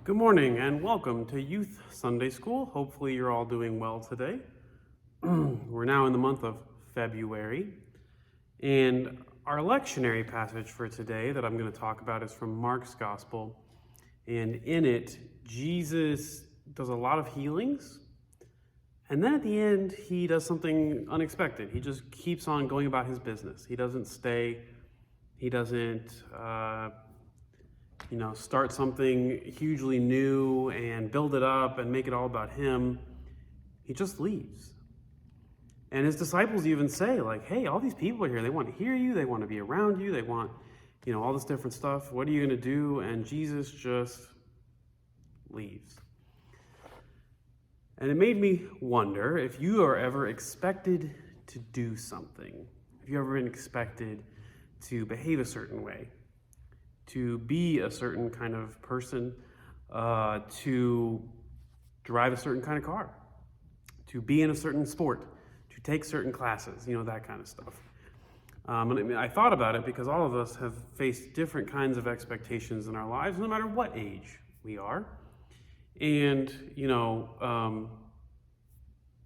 Good morning and welcome to Youth Sunday School. Hopefully you're all doing well today. We're now in the month of February, and our lectionary passage for today that I'm going to talk about is from Mark's Gospel, and in it, Jesus does a lot of healings, and then at the end, he does something unexpected. He just keeps on going about his business. He doesn't stay, he doesn't start something hugely new and build it up and make it all about him. He just leaves. And his disciples even say, like, hey, all these people are here. They want to hear you. They want to be around you. They want, all this different stuff. What are you going to do? And Jesus just leaves. And it made me wonder if you are ever expected to do something. Have you ever been expected to behave a certain way? To be a certain kind of person, to drive a certain kind of car, to be in a certain sport, to take certain classes, that kind of stuff. And I thought about it because all of us have faced different kinds of expectations in our lives, no matter what age we are. And,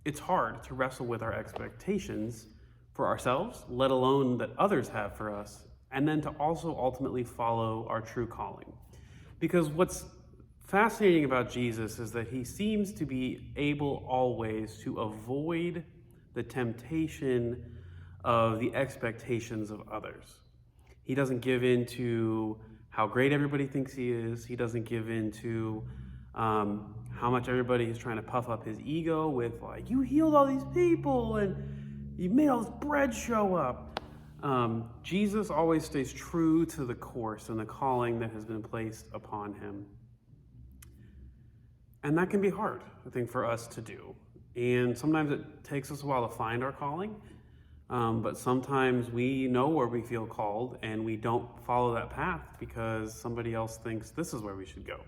it's hard to wrestle with our expectations for ourselves, let alone that others have for us, and then to also ultimately follow our true calling. Because what's fascinating about Jesus is that he seems to be able always to avoid the temptation of the expectations of others. He doesn't give in to how great everybody thinks he is. He doesn't give in to how much everybody is trying to puff up his ego with, like, you healed all these people and you made all this bread show up. Jesus always stays true to the course and the calling that has been placed upon him. And that can be hard, I think, for us to do. And sometimes it takes us a while to find our calling, but sometimes we know where we feel called and we don't follow that path because somebody else thinks this is where we should go.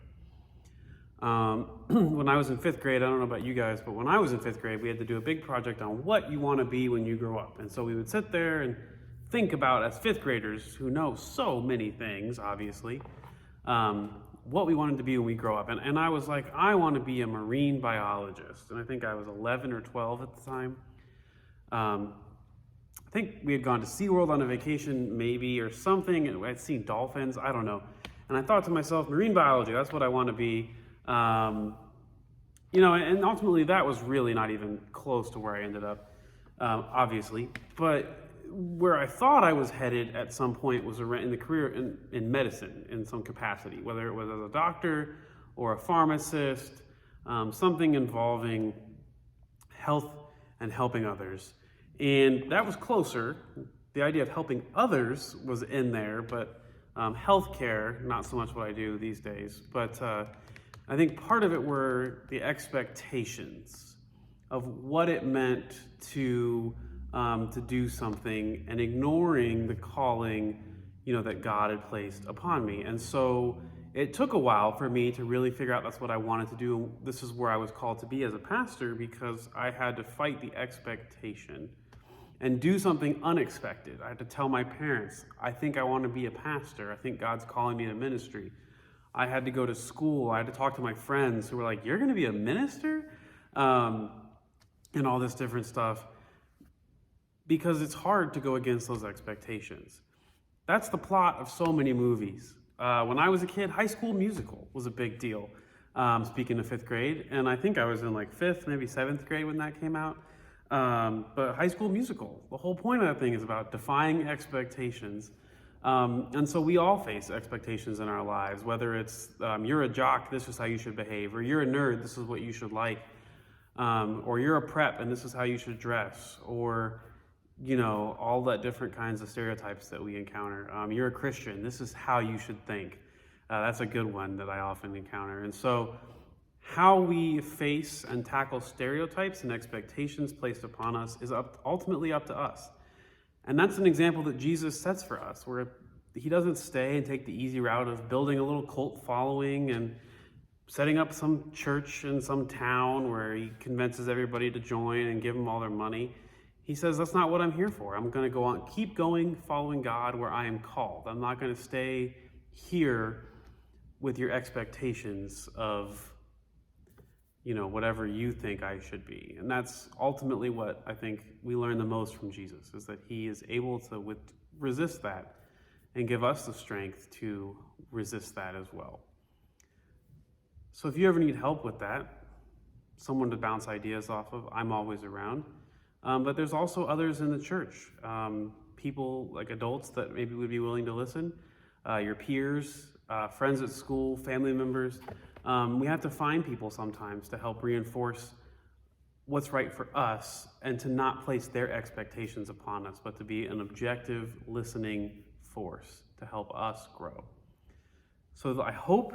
When I was in fifth grade, I don't know about you guys, but when I was in fifth grade, we had to do a big project on what you want to be when you grow up. And so we would sit there and think about, as fifth graders who know so many things, obviously, what we wanted to be when we grow up. And I was like, I want to be a marine biologist. And I think I was 11 or 12 at the time. I think we had gone to SeaWorld on a vacation maybe or something, and I'd seen dolphins, I don't know. And I thought to myself, marine biology, that's what I want to be. And ultimately that was really not even close to where I ended up, obviously. But where I thought I was headed at some point was in the career in medicine in some capacity, whether it was as a doctor or a pharmacist, something involving health and helping others. And that was closer. The idea of helping others was in there, but healthcare, not so much what I do these days. But I think part of it were the expectations of what it meant to do something and ignoring the calling, that God had placed upon me. And so it took a while for me to really figure out that's what I wanted to do. This is where I was called to be as a pastor, because I had to fight the expectation and do something unexpected. I had to tell my parents, I think I want to be a pastor. I think God's calling me to ministry. I had to go to school. I had to talk to my friends who were like, you're going to be a minister? And all this different stuff. Because it's hard to go against those expectations. That's the plot of so many movies. When I was a kid, High School Musical was a big deal, speaking of fifth grade. And I think I was in like fifth, maybe seventh grade when that came out. But High School Musical, the whole point of that thing is about defying expectations. And so we all face expectations in our lives, whether it's you're a jock, this is how you should behave, or you're a nerd, this is what you should like, or you're a prep and this is how you should dress, or all that different kinds of stereotypes that we encounter. You're a Christian, this is how you should think. That's a good one that I often encounter. And so how we face and tackle stereotypes and expectations placed upon us is ultimately up to us. And that's an example that Jesus sets for us, where he doesn't stay and take the easy route of building a little cult following and setting up some church in some town where he convinces everybody to join and give them all their money. He says, that's not what I'm here for. I'm going to go on, keep going, following God where I am called. I'm not going to stay here with your expectations of, whatever you think I should be. And that's ultimately what I think we learn the most from Jesus, is that he is able to resist that and give us the strength to resist that as well. So if you ever need help with that, someone to bounce ideas off of, I'm always around. But there's also others in the church, people like adults that maybe would be willing to listen, your peers, friends at school, family members. We have to find people sometimes to help reinforce what's right for us and to not place their expectations upon us, but to be an objective listening force to help us grow. So I hope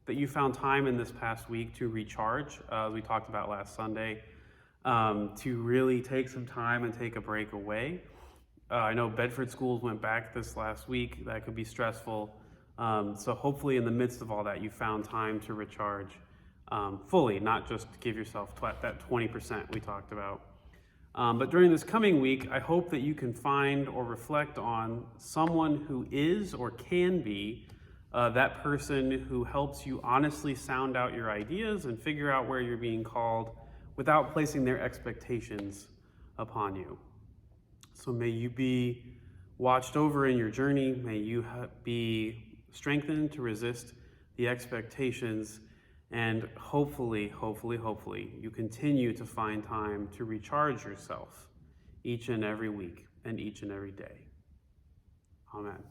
that you found time in this past week to recharge, as we talked about last Sunday, to really take some time and take a break away. I know Bedford schools went back this last week. That could be stressful. So hopefully in the midst of all that, you found time to recharge fully, not just give yourself that 20% we talked about. But during this coming week, I hope that you can find or reflect on someone who is or can be that person who helps you honestly sound out your ideas and figure out where you're being called without placing their expectations upon you. So may you be watched over in your journey. May you be strengthened to resist the expectations, and hopefully, you continue to find time to recharge yourself each and every week and each and every day. Amen.